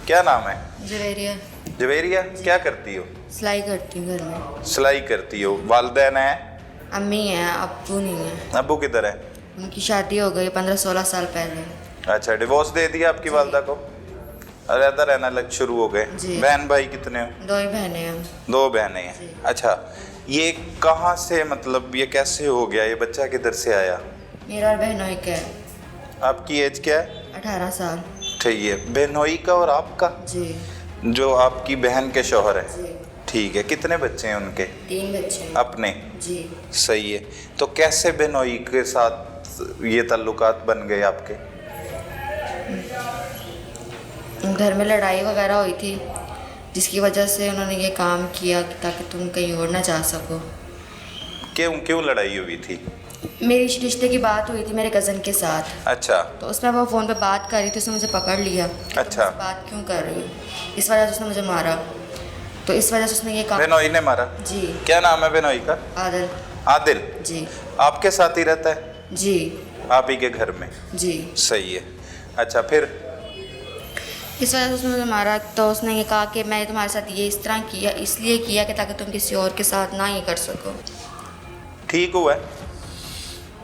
क्या नाम है? जवेरिया। जवेरिया, क्या करती हो? सिलाई करती हूँ घर में। सिलाई करती हो। वालिदैन है? अम्मी है, अब्बू नहीं है। अब्बू किधर है? उनकी शादी हो गई 15-16 साल पहले। अच्छा, डिवोर्स दे दिया आपकी वालदा को? अलग रहना लग शुरू हो गए। जी। बहन भाई कितने हो? 2 ही बहनें हैं। 2 बहनें हैं। अच्छा, ये कहाँ से, मतलब ये कैसे हो गया? ये बच्चा किधर से आया? मेरा और बहनोई का है। आपकी एज क्या है? 18 साल। ठीक है, बहनोई का और आपका? जी। जो आपकी बहन के शौहर है। जी। ठीक है, कितने बच्चे हैं उनके? 3 बच्चे हैं। अपने? जी। सही है। तो कैसे बहनोई के साथ ये ताल्लुकात बन गए आपके? घर में लड़ाई वगैरह हुई थी, जिसकी वजह से उन्होंने ये काम किया ताकि तुम कहीं और ना जा सको। क्यों क्यों लड़ाई हुई थी? मेरी रिश्ते की बात हुई थी मेरे कज़न के साथ। अच्छा। तो उसमें वो फ़ोन पे बात कर रही थी, उसने मुझे पकड़ लिया। अच्छा। तो मुझसे बात क्यों कर रही हो? इस वजह से उसने मुझे मारा। तो इस वजह से उसने ये काम। बहनोई ने मारा? जी। क्या नाम है बहनोई का? आदिल। आदिल? जी। आपके साथ ही रहता है? जी। आप ही के घर में? जी। सही है। अच्छा, फिर? इस वजह से उसने मुझे मारा। तो उसने ये कहा कि मैं तुम्हारे साथ ये इस तरह किया, इसलिए किया कि ताकि तुम किसी और के साथ ना ये कर सको। ठीक हुआ है?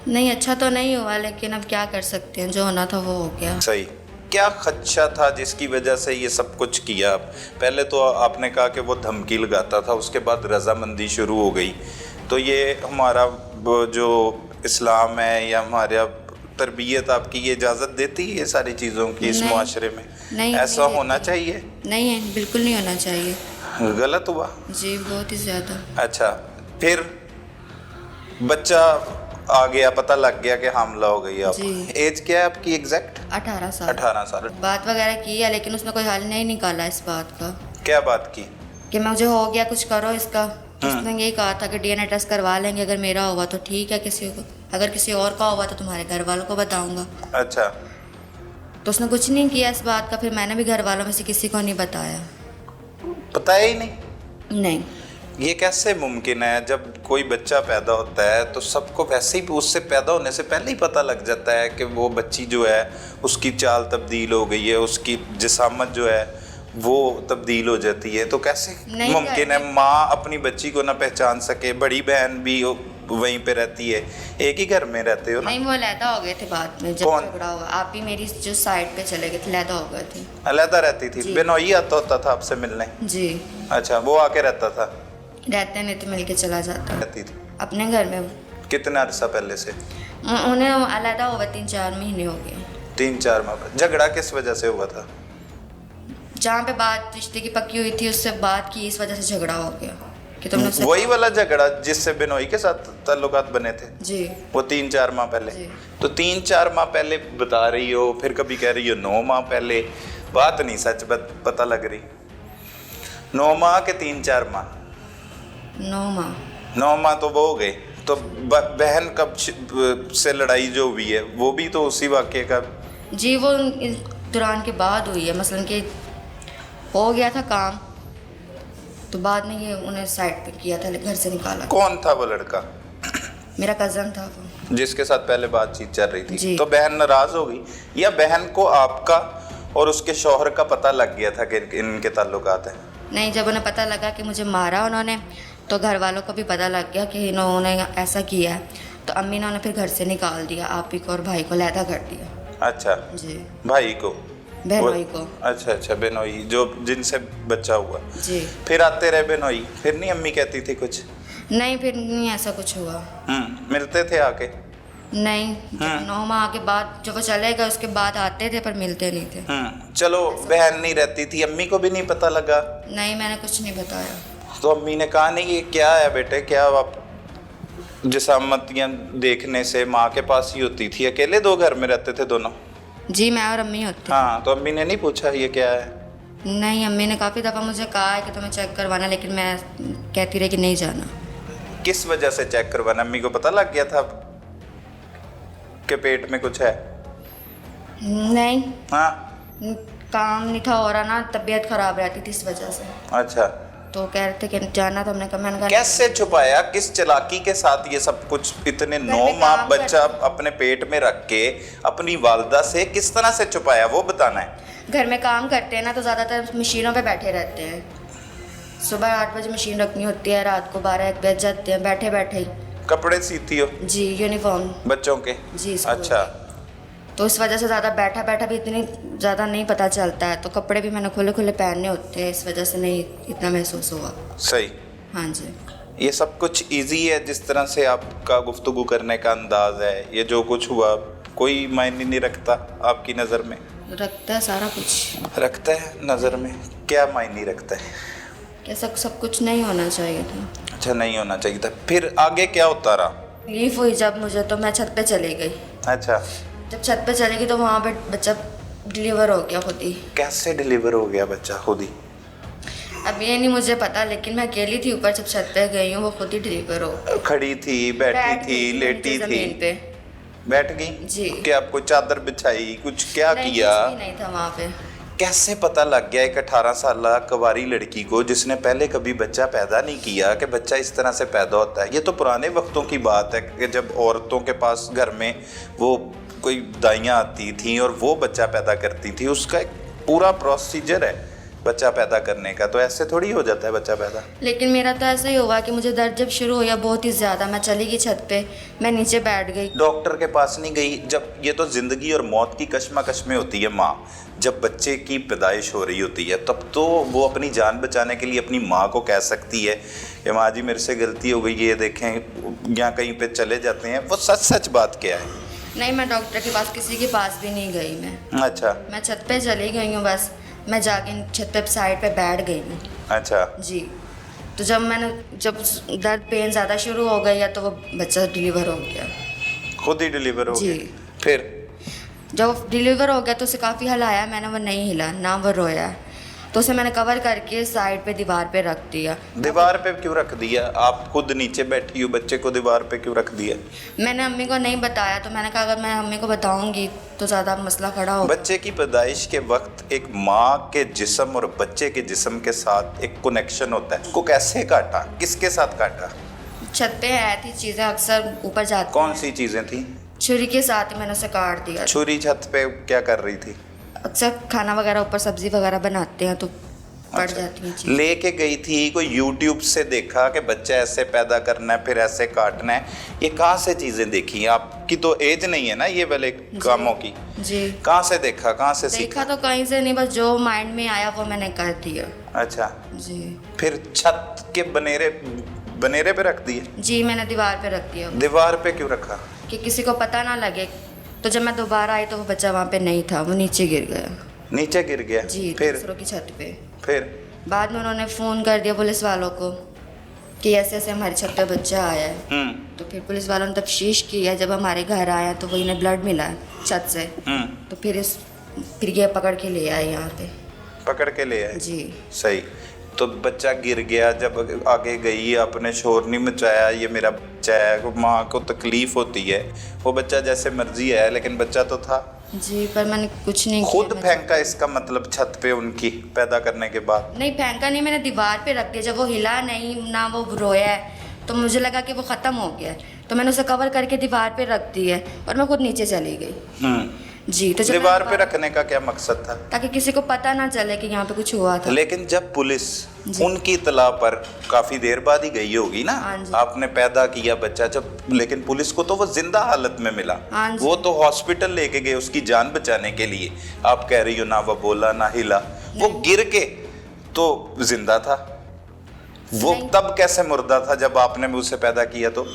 नहीं, अच्छा तो नहीं हुआ, लेकिन अब क्या कर सकते हैं, जो होना था वो हो गया। सही। क्या खदशा था जिसकी वजह से ये सब कुछ किया? पहले तो आपने कहा कि वो धमकी लगाता था, उसके बाद रजामंदी शुरू हो गई। तो ये हमारा वो जो इस्लाम है या हमारा तरबियत आपकी ये इजाज़त देती है ये सारी चीज़ों की इस नहीं। मुआशरे में? नहीं, ऐसा नहीं होना देती। चाहिए? नहीं है, बिल्कुल नहीं होना चाहिए। गलत हुआ? जी, बहुत ही ज़्यादा। अच्छा, फिर बच्चा आ गया, पता लग गया कि हमला हो गई आपको। जी। एज क्या है आपकी एग्जैक्ट? 18 साल। 18 साल। बात वगैरह की है, लेकिन उसने कोई हल नहीं निकाला इस बात का क्या बात की? कि मुझे हो गया, कुछ करो इसका। उसने यही कहा था कि डीएनए टेस्ट करवा लेंगे, अगर मेरा हुआ तो ठीक है, किसी को अगर किसी और का हुआ तो तुम्हारे घर वालों को बताऊंगा। अच्छा। तो उसने कुछ नहीं किया इस बात का। फिर मैंने भी घर वालों में से किसी को नहीं बताया। बताया ही नहीं? नहीं। ये कैसे मुमकिन है? जब कोई बच्चा पैदा होता है तो सबको वैसे ही उससे पैदा होने से पहले ही पता लग जाता है कि वो बच्ची जो है उसकी चाल तब्दील हो गई है, उसकी जिसामत जो है वो तब्दील हो जाती है। तो कैसे नहीं मुमकिन है माँ अपनी बच्ची को ना पहचान सके? बड़ी बहन भी वहीं पे रहती है, एक ही घर में रहते हो ना? नहीं, वो अलहदा हो गए थे बाद में, जब कौन? झगड़ा हुआ। आप भी मेरी जो साइड पे चले गए थे, अलहदा हो गए थे। अलहदा रहती थी? जी। बेनोई आता होता था आपसे मिलने? जी। अच्छा, वो आके रहता था? रहते नहीं तो मिल के चला जाता रहती थी? अपने घर में। कितना अरसा पहले से? उन्हें अलहदा हुआ 3-4 महीने हो गए। 3-4 माह? झगड़ा किस वजह से हुआ था? जहाँ पे बात रिश्ते की पक्की हुई थी, उससे बात की, इस वजह से झगड़ा हो गया कि तुमने उससे। वही वाला झगड़ा जिससे बेनोई के साथ ताल्लुकात बने थे? जी। वो 3-4 माह पहले? जी। तो 3-4 माह पहले बता रही हो, फिर कभी कह रही हो 9 माह पहले। बात नहीं सच पता लग रही। 9 माह के 3-4 माह? 9 माह। 9 माह तो वो हो गए। तो बहन कब से लड़ाई जो हुई है वो भी तो उसी वाक़े का? जी, वो इस दौरान के बाद हुई है। मसलन कि हो गया था काम, तो बाद में ये उन्हें साइड पे किया था, घर से निकाला। कौन था वो लड़का? मेरा कज़न था वो। जिसके साथ पहले बातचीत चल रही थी? जी। तो बहन नाराज हो गई या बहन को आपका और उसके शौहर का पता लग गया था कि इनके ताल्लुकात हैं? नहीं, जब उन्हें पता लगा कि मुझे मारा उन्होंने, तो घर वालों को भी पता लग गया कि इन्होंने ऐसा किया है। तो अम्मी ने उन्हें फिर घर से निकाल दिया, आप ही को और भाई को अलहदा कर दिया। अच्छा। जी। भाई को? बहनोई को। अच्छा अच्छा, बेनोई जो जिनसे बच्चा हुआ। जी। फिर आते रहे बेनोई, फिर नहीं अम्मी कहती थी कुछ? नहीं, फिर नहीं ऐसा कुछ हुआ। मिलते थे आके? नहीं, 9 माह के बाद जब वो चले गए उसके बाद आते थे, पर मिलते नहीं थे। चलो, बहन नहीं रहती थी, अम्मी को भी नहीं पता लगा? नहीं, मैंने कुछ नहीं बताया। तो अम्मी ने कहा नहीं ये क्या है बेटे, क्या आप जिसामतियाँ देखने से माँ के पास ही होती थी? अकेले 2 घर में रहते थे दोनों? जी, मैं और अम्मी होते। हाँ, तो अम्मी ने नहीं पूछा ये क्या है? नहीं, अम्मी ने काफ़ी दफ़ा मुझे कहा है कि तुम्हें चेक करवाना, लेकिन मैं कहती रही कि नहीं जाना। किस वजह से चेक करवाना? अम्मी को पता लग गया था कि पेट में कुछ है? नहीं, हाँ। काम नहीं था हो रहा ना, तबीयत ख़राब रहती थी इस वजह से। अच्छा। तो कह रहे थे कि जाना, तो हमने कहा, मैंने कहा कैसे छुपाया, किस चालाकी के साथ ये सब कुछ? इतने 9 माह बच्चा अपने पेट में रख के अपनी वालदा से किस तरह से छुपाया, वो बताना है। घर में काम करते हैं ना तो ज़्यादातर मशीनों पे बैठे रहते हैं। सुबह 8 बजे मशीन रखनी होती है, रात को 12-1 बज जाते हैं बैठे बैठे ही। कपड़े सीती हो? जी, यूनिफॉर्म बच्चों के? जी, स्कूल। अच्छा। तो इस वजह से ज़्यादा बैठा बैठा भी इतनी ज़्यादा नहीं पता चलता है, तो कपड़े भी मैंने खुले खुले पहनने होते हैं, इस वजह से नहीं इतना महसूस हुआ। सही। हाँ जी। ये सब कुछ इजी है, जिस तरह से आपका गुफ्तगू करने का अंदाज है, ये जो कुछ हुआ कोई मायने नहीं रखता आपकी नज़र में? रखता है, सारा कुछ रखता है नज़र में। क्या मायने रखता है? क्या सब कुछ नहीं होना चाहिए था। अच्छा, नहीं होना चाहिए था। फिर आगे क्या होता रहा? तकलीफ हुई जब मुझे, तो मैं छत पे चली गई। अच्छा। जब छत पे चली गई तो वहाँ पे बच्चा डिलीवर हो गया खुद ही। कैसे डिलीवर हो गया बच्चा खुद ही? अब ये नहीं मुझे पता, लेकिन मैं अकेली थी ऊपर, जब छत पे गई हूँ वो खुद ही डिलीवर हो। खड़ी थी, बैठी थी, लेटी थी? ज़मीन पे बैठ गई जी। क्या आपको चादर बिछाई, कुछ क्या नहीं, किया? कुछ भी नहीं था वहाँ पे। कैसे पता लग गया एक 18 साल कुंवारी लड़की को जिसने पहले कभी बच्चा पैदा नहीं किया कि बच्चा इस तरह से पैदा होता है? ये तो पुराने वक्तों की बात है कि जब औरतों के पास घर में वो कोई दाइयाँ आती थी और वो बच्चा पैदा करती थी, उसका एक पूरा प्रोसीजर है बच्चा पैदा करने का। तो ऐसे थोड़ी हो जाता है बच्चा पैदा। लेकिन मेरा तो ऐसा ही हुआ कि मुझे दर्द जब शुरू हुआ बहुत ही ज़्यादा, मैं चली गई छत पे, मैं नीचे बैठ गई। डॉक्टर के पास नहीं गई? जब ये तो ज़िंदगी और मौत की कश्मकश में होती है माँ, जब बच्चे की पैदाइश हो रही होती है तब तो वो अपनी जान बचाने के लिए अपनी माँ को कह सकती है कि माँ जी मेरे से गलती हो गई, ये देखें, यहाँ कहीं पे चले जाते हैं। वो सच सच बात क्या है? नहीं, मैं डॉक्टर के पास किसी के पास भी नहीं गई। अच्छा। मैं छत पे चली गई हूँ, बस मैं जाके छत पे साइड पे बैठ गई हूँ। अच्छा जी। तो जब दर्द पेन ज़्यादा शुरू हो गई है तो वो बच्चा डिलीवर हो गया। खुद ही डिलीवर हो जी। गया? फिर जब डिलीवर हो गया तो उसे काफ़ी हिलाया मैंने, वो नहीं हिला ना, वो रोया। तो उसे मैंने कवर करके साइड पे दीवार पे रख दिया। दीवार पे क्यों रख दिया? आप खुद नीचे बैठी हो, बच्चे को दीवार पे क्यों रख दिया? मैंने अम्मी को नहीं बताया, तो मैंने कहा अगर मैं अम्मी को बताऊंगी तो ज़्यादा मसला खड़ा होगा। बच्चे की पैदाइश के वक्त एक माँ के जिस्म और बच्चे के जिस्म के साथ एक कनेक्शन होता है। उसको कैसे काटा, किसके साथ काटा? छत पे है थी चीज़ें अक्सर ऊपर जाती। कौन सी चीज़ें थी? छुरी के साथ ही मैंने उसे काट दिया। छुरी छत पे क्या कर रही थी? अक्सर खाना वगैरह ऊपर सब्जी वगैरह बनाते हैं तो पड़ अच्छा। जाती हैं चीज़ें। लेके गई थी कोई यूट्यूब से देखा कि बच्चा ऐसे पैदा करना है फिर ऐसे काटना है? ये कहाँ से चीज़ें देखी? आपकी तो एज नहीं है ना ये वाले कामों की। जी। कहाँ से देखा, कहाँ से सीखा? देखा तो कहीं से नहीं, बस जो माइंड में आया वो मैंने कर दिया। अच्छा। जी। फिर छत के बनेरे पे रख दिए? जी, मैंने दीवार पे रख दिया दीवार पे क्यों रखा? कि किसी को पता ना लगे। तो जब मैं दोबारा आई तो वो बच्चा वहाँ पे नहीं था, वो नीचे गिर गया। नीचे गिर गया? जी, फिर दूसरों की छत पे। फिर बाद में उन्होंने फ़ोन कर दिया पुलिस वालों को कि ऐसे ऐसे हमारी छत पे बच्चा आया है। तो फिर पुलिस वालों ने तफ्तीश की है। जब हमारे घर आया तो वही ने ब्लड मिला है छत से। तो फिर ये पकड़ के ले आए यहाँ पे। पकड़ के ले आए? जी। सही। तो बच्चा गिर गया, जब आगे गई आपने शोर नहीं मचाया ये मेरा बच्चा है? माँ को तकलीफ होती है, वो बच्चा जैसे मर्जी है लेकिन बच्चा तो था। जी, पर मैंने कुछ नहीं खुद किया। फेंका इसका मतलब छत पे उनकी पैदा करने के बाद? नहीं, फेंका नहीं, मैंने दीवार पे रख दिया। जब वो हिला नहीं ना वो रोया है तो मुझे लगा कि वो ख़त्म हो गया है, तो मैंने उसे कवर करके दीवार पे रख दी है और मैं खुद नीचे चली गई। जी। तो जब दीवार पे रखने का क्या मकसद था? ताकि किसी को पता ना चले कि यहाँ पे कुछ हुआ था। लेकिन जब पुलिस उनकी इतला पर काफी देर बाद ही गई होगी ना, हाँ जी। आपने पैदा किया बच्चा जब, लेकिन पुलिस को तो वो जिंदा हालत में मिला। हाँ जी। वो तो हॉस्पिटल लेके गए उसकी जान बचाने के लिए। आप कह रही हो ना वो बोला ना हिला, वो गिर के तो जिंदा था। वो तब कैसे मुर्दा था जब आपने उसे पैदा किया? तो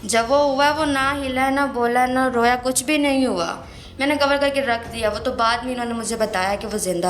जब वो हुआ वो ना हिला ना बोला ना रोया, कुछ भी नहीं हुआ। मैंने कवर करके रख दिया। वो तो बाद में इन्होंने मुझे बताया कि वो जिंदा